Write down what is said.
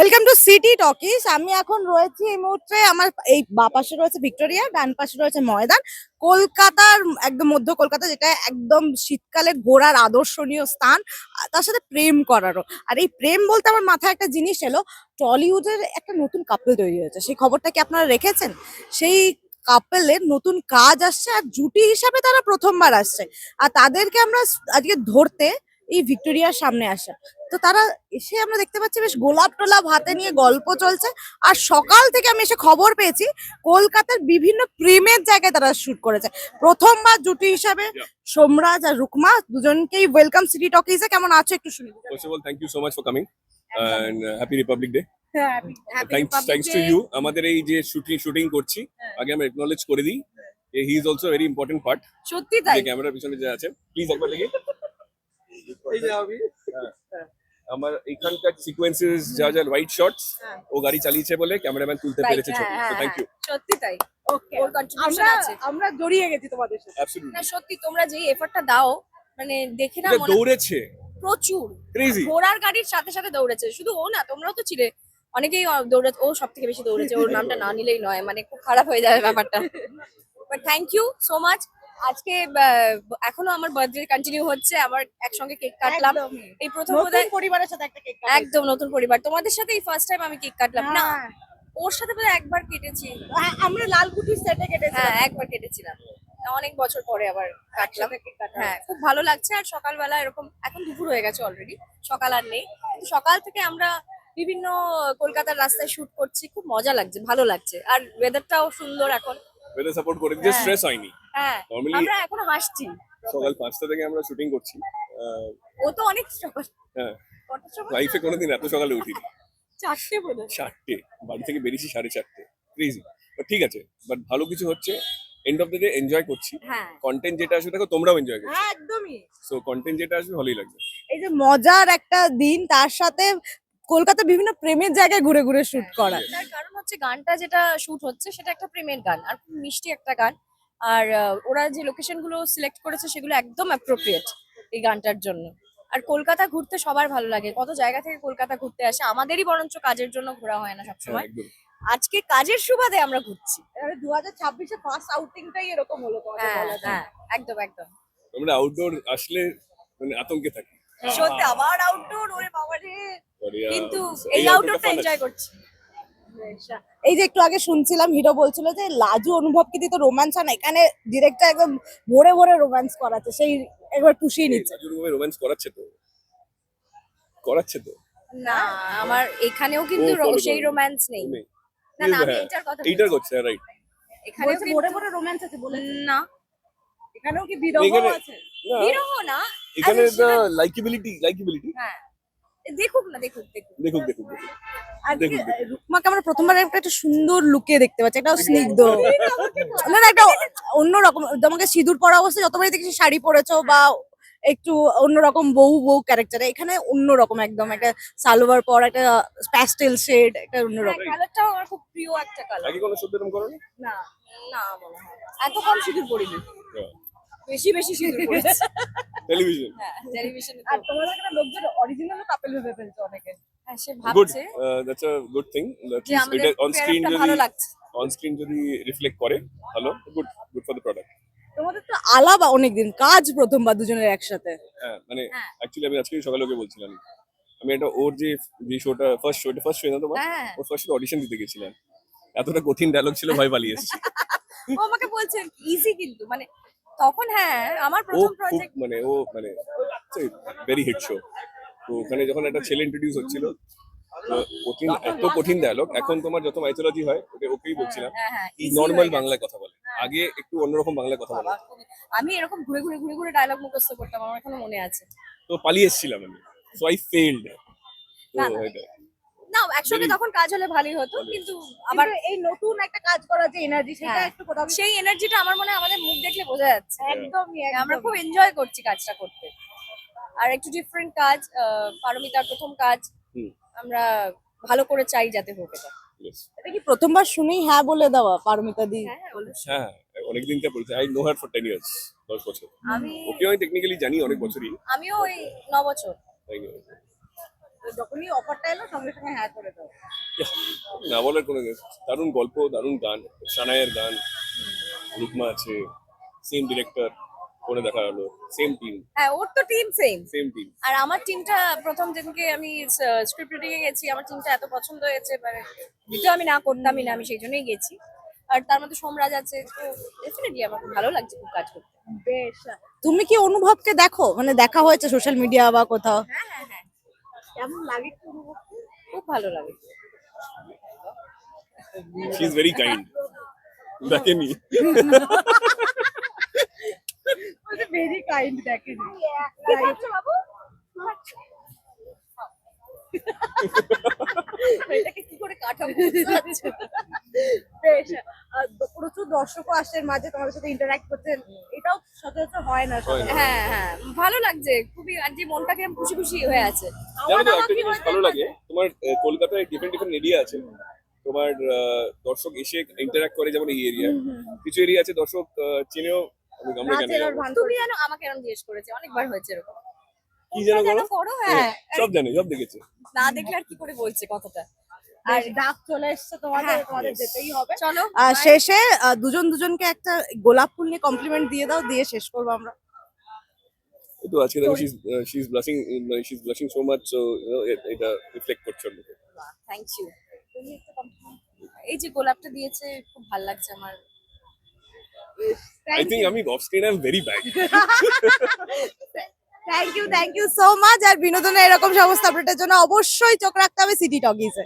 Welcome to city talkies. আমি এখন রয়েছি এই মুহূর্তে, আমার এই বাঁ পাশে রয়েছে ভিক্টোরিয়া, ডান পাশে রয়েছে ময়দান। কলকাতার একদম মধ্য কলকাতা, যেটা একদম শীতকালে ঘোরার আদর্শনীয় স্থান, তার সাথে প্রেম করারও। আর এই প্রেম বলতে আমার মাথায় একটা জিনিস এলো, টলিউডের একটা নতুন কাপল তৈরি হয়েছে। সেই খবরটা কি আপনারা রেখেছেন? সেই কাপেলের নতুন কাজ আসছে, আর জুটি হিসাবে তারা প্রথমবার আসছে। আর তাদেরকে আমরা আজকে ধরতে এই ভিক্টোরিয়ার সামনে আসা। তো তারা এসে আমরা দেখতে পাচ্ছি বেশ গোলাপ টোলাপ হাতে নিয়ে গল্প চলছে। আর সকাল থেকে আমি এসে খবর পেয়েছি কলকাতার বিভিন্ন প্রেমের জায়গায় তারা শুট করেছে প্রথমবার জুটি হিসাবে। সোমরাজ আর রুকমা দুজনকেই ওয়েলকাম সিটি টকিজে। কেমন আছো একটু শুনি। First of all, thank you so much for coming and happy Republic Day. Happy Thanks to you. আমাদের এই যে শুটিং করছি, আগে আমরা acknowledge করে দিই। He is also a very important part. সত্যি তাই। যে ক্যামেরার পিছনে যে আছে, প্লিজ একবার লেগে। এই যে আমি আমার এখানকার সিকোয়েন্সেস যা যা রাইট শটস ও গাড়ি চালিয়েছে বলে ক্যামেরাম্যান তুলতে পেরেছে ছবি। তো থ্যাংক ইউ। সত্যি তাই। ওকে, ওর কন্ট্রিবিউশন আছে। আমরা জড়িয়ে গেছি তোমাদের সাথে। অ্যাবসলিউটলি। না সত্যি তোমরা যে এফর্টটা দাও মানে দেখে না মনে দৌড়েছে প্রচুর ক্রেজি। ঘোড়ার গাড়ির সাথে সাথে দৌড়েছে। শুধু ও না, তোমরাও তো ছিলে, অনেকেই দৌড়েছে। ও সব থেকে বেশি দৌড়েছে, ওর নামটা না নিলেই নয়, মানে খুব খারাপ হয়ে যাবে ব্যাপারটা। But thank you so much. আজকে এখনো আমার বার্থডে কন্টিনিউ হচ্ছে, আমার একসঙ্গে কেক কাটলাম। এই প্রথম বোধহয় পরিবারের সাথে একটা কেক একদম নতুন পরিবার, তোমাদের সাথে এই ফার্স্ট টাইম আমি কেক কাটলাম। না ওর সাথে বোধহয় একবার কেটেছি। আমরা লালকুঠির সেটে কেটেছি। হ্যাঁ একবার কেটেছিলাম, অনেক বছর পরে আবার কাটলাম। হ্যাঁ খুব ভালো লাগছে। আর সকালবেলা এরকম, এখন দুপুর হয়ে গেছে অলরেডি, সকাল আর নেই। কিন্তু সকাল থেকে আমরা বিভিন্ন কলকাতার রাস্তায় শুট করছি, খুব মজা লাগছে, ভালো লাগছে। আর ওয়েদারটাও সুন্দর এখন। ওয়েদার সাপোর্ট করে দিতে, স্ট্রেস হয়নি। হ্যাঁ Normally- আমরা এখনো হাসছি। সকাল 5টা থেকে আমরা শুটিং করছি। ও তো অনেক সকাল, হ্যাঁ, কটার সময়? লাইফে কোনোদিন এত সকালে উঠিনি। 4টে বলে। 4টে, বাড়ি থেকে বেরিয়েছি 4:30। ক্রেজি, বাট ঠিক আছে। বাট ভালো কিছু হচ্ছে, end of the day enjoy করছি। হ্যাঁ কন্টেন্ট যেটা আসবে দেখো তোমরাও এনজয় করছো। হ্যাঁ একদমই। সো কন্টেন্ট যেটা আসবে ভালোই লাগবে। এই যে মজার একটা দিন, তার সাথে কলকাতা বিভিন্ন প্রেমের জায়গায় ঘুরে ঘুরে শুট করা। তার কারণ হচ্ছে গানটা যেটা শুট হচ্ছে সেটা একটা প্রেমের গান, আর খুব মিষ্টি একটা গান। আর ওরা যে লোকেশন গুলো সিলেক্ট করেছে সেগুলো একদম অ্যাপ্রোপ্রিয়েট এই গানটার জন্য। আর কলকাতা ঘুরতে সবার ভালো লাগে, কত জায়গা থেকে কলকাতা ঘুরতে আসে, আমাদেরই বরঞ্চ কাজের জন্য ঘোরা হয় না হ্যাঁ, সবসময়। একদম। আজকে কাজের সুবাদে আমরা ঘুরছি। 2026-এ ফার্স্ট আউটিংটাই এরকম হলো তোমাদের হ্যাঁ বলা যায়। হ্যাঁ একদম একদম। আমরা আউটডোর আসলে মানে আতঙ্কে থাকি। সত্যি আবার আউটডোর, ওরে বাবা রে। কিন্তু এই outdoor আউটডোরটা টা fun এনজয় আছে। করছি। এই যে একটু আগে শুনছিলাম হিরো বলছিল যে লাজু অনুভব কি তো রোম্যান্স হয় না, এখানে ডিরেক্টর একদম ভরে ভরে রোম্যান্স করাচ্ছে, সেই একবার পুষিয়ে নিচ্ছে। রোম্যান্স করাচ্ছে তো। না আমার এখানেও কিন্তু ও, follow সেই করো। রোম্যান্স নেই। নেই। না না আমি হ্যাঁ, এটার কথা এইটার বলছি। করছে রাইট। এখানেও বলছে ভরে ভরে রোম্যান্স আছে বলে। না এখানেও কি বিরহ এখানে- আছে? না, বিরহ না। এখানে আরে সেটা- লাইকেবিলিটি হ্যাঁ দেখুক না, দেখুক দেখুক। দেখুক। আর দেখুন, দেখুন। রুকমাকে আমরা প্রথমবার একটা সুন্দর লুকে দেখতে পাচ্ছি, একটা স্নিগ্ধ, না না একটা অন্যরকম। তোমাকে সিঁদুর পরা অবস্থায় যতবারই দেখি শাড়ি পরেছো বা একটু অন্যরকম বউ ক্যারেক্টারে, এখানে অন্যরকম একদম একটা সালোয়ার পর একটা প্যাস্টেল শেড, একটা অন্যরকম। কালারটাও আমার খুব প্রিয় একটা কালার। আগে কোনো সত্যি এরকম করোনি? না না মনে হয় এত কম সিঁদুর পরিনি, বেশি বেশি সিঁদুর পরেছি। টেলিভিশন। হ্যাঁ টেলিভিশনে আর তোমাদের এখানে লোকজন অরিজিনাল কাপল ভেবে ফেলছে অনেকে। হ্যাঁ সে গুড, ভাবছে দ্যাটস আ গুড থিং। যে আমাদের অন স্ক্রিন পেয়ারটা যদি ভালো লাগছে। রিফ্লেক্ট করে, ভালো, গুড ফর দ্য প্রোডাক্ট। তোমাদের তো আলাদা অনেকদিন কাজ, প্রথমবার দুজনের একসাথে। হ্যাঁ, মানে হ্যাঁ। অ্যাকচুয়ালি আমি আজকে সকালে ওকে বলছিলাম, আমি একটা ওর যে শোটা ফার্স্ট শো না তোমার, হ্যাঁ ওর ফার্স্ট অডিশন দিতে গেছিলাম। এতটা কঠিন ডায়লগ ছিল, ভয় পালিয়ে এসেছি। ও আমাকে বলছে ইজি, কিন্তু মানে তখন হ্যাঁ আমার ও প্রথম খুব প্রজেক্ট। মানে ভেরি হিট শো। তো ওখানে যখন একটা ছেলে ইন্ট্রোডিউস হচ্ছিল, তো এত কঠিন ডায়লগ, এখন তোমার যত মাইথোলজি হয় ওকেই বলছিলাম হ্যাঁ হ্যাঁ নর্মাল বাংলায় কথা বলে, আগে একটু অন্যরকম বাংলায় কথা বলে। আমি এরকম ঘুরে ঘুরে ঘুরে ঘুরে ডায়লগ মুখস্থ করতাম, আমার এখনো মনে আছে। তো পালিয়ে এসেছিলাম আমি, সো আই ফেইলড। তো না, না। এটা না একসঙ্গে তখন কাজ হলে ভালোই হতো, কিন্তু আবার আবার এই নতুন একটা কাজ করার যে এনার্জি, সেটা হ্যাঁ, একটু কোথাও সেই এনার্জিটা আমার মনে হয় আমাদের মুখ দেখলে বোঝা যাচ্ছে। একদমই আমরা খুব এনজয় করছি কাজটা করতে। আর একটু ডিফারেন্ট কাজ, পারমিতার প্রথম কাজ, হুম, আমরা ভালো করে চাই যাতে হোক এটা। yes. এটা কি প্রথমবার শুনেই হ্যাঁ বলে দেওয়া পারমিতা দি? হ্যাঁ হ্যাঁ অবশ্যই। হ্যাঁ, অনেকদিন থেকে বলছি, I know her for 10 years, 10 বছর। আমি ওকে আমি টেকনিক্যালি জানি অনেক বছরই। আমিও ওই 9 বছর। তাই না? যখনই অফারটা এলো সঙ্গে সঙ্গে হ্যাঁ করে দাও। না বলার কোনো কিছু। দারুণ গল্প, দারুণ গান, সানায়ের গান, রুকমা আছে, সেম ডিরেক্টর, করে দেখা হলো, সেম টিম, হ্যাঁ ওর তো টিম সেম। Same team. আর আমার টিমটা প্রথম দিনকে আমি স্ক্রিপ্ট রিডিং এ গেছি, আমার টিমটা এত পছন্দ হয়েছে, মানে ভিডিও আমি না করতামই না, আমি সেই জন্যই গেছি। আর তার মধ্যে সোমরাজ আছে, তো ডেফিনেটলি আমার খুব ভালো লাগছে খুব কাজ করতে। বেশ। তুমি কি অনুভবকে দেখো, মানে দেখা হয়েছে সোশ্যাল মিডিয়া বা কোথাও? হ্যাঁ হ্যাঁ হ্যাঁ, কেমন লাগে একটু অনুভবকে? খুব ভালো লাগে। She is very kind. দেখেনি? ভেরি কাইন্ড, দেখেনি। এটাকে কি করে কাটাবো বুঝতে পারছি না। বেশ। প্রচুর দর্শকও আসেন মাঝে তোমাদের সাথে ইন্টারঅ্যাক্ট করছেন, এটাও সচরাচর হয় না। হয় না। হ্যাঁ হ্যাঁ, ভালো লাগছে খুবই, আর যে মনটা কিরকম খুশি খুশি হয়ে আছে। জানো তো একটা জিনিস ভালো লাগে, তোমার কলকাতায় ডিফারেন্ট ডিফারেন্ট এরিয়া আছে, তোমার দর্শক এসে ইন্টারঅ্যাক্ট করে, যেমন এই এরিয়া, কিছু এরিয়া আছে দর্শক চেনেও, আমরা কেন নাচের আর যাবো? ভান তুমি জানো আমাকে এরকম জিজ্ঞেস করেছে, অনেকবার হয়েছে এরকম। কি যেন তোমরা করো? করো, হ্যাঁ। সব জানে, সব দেখেছে। না দেখলে আর কি করে বলছে কথাটা। আর ডাক চলে এসছে তোমাদের, হ্যাঁ, তোমাদের yes. যেতেই হবে। চলো শেষে দুজন দুজনকে একটা গোলাপ ফুল নিয়ে কমপ্লিমেন্ট দিয়ে দাও, দিয়ে শেষ করবো আমরা। এই তো আজকে দেখো she is blushing so much, so এটা রিফ্লেক্ট করছে ওর মুখে। Thank you. এই যে গোলাপটা দিয়েছে খুব ভালো লাগছে আমার। আই থিংক আমি off screen I am very bad. Thank you so much. আর বিনোদনের এরকম সমস্ত আপডেটের জন্য অবশ্যই চোখ রাখতে হবে সিটি টকিজে।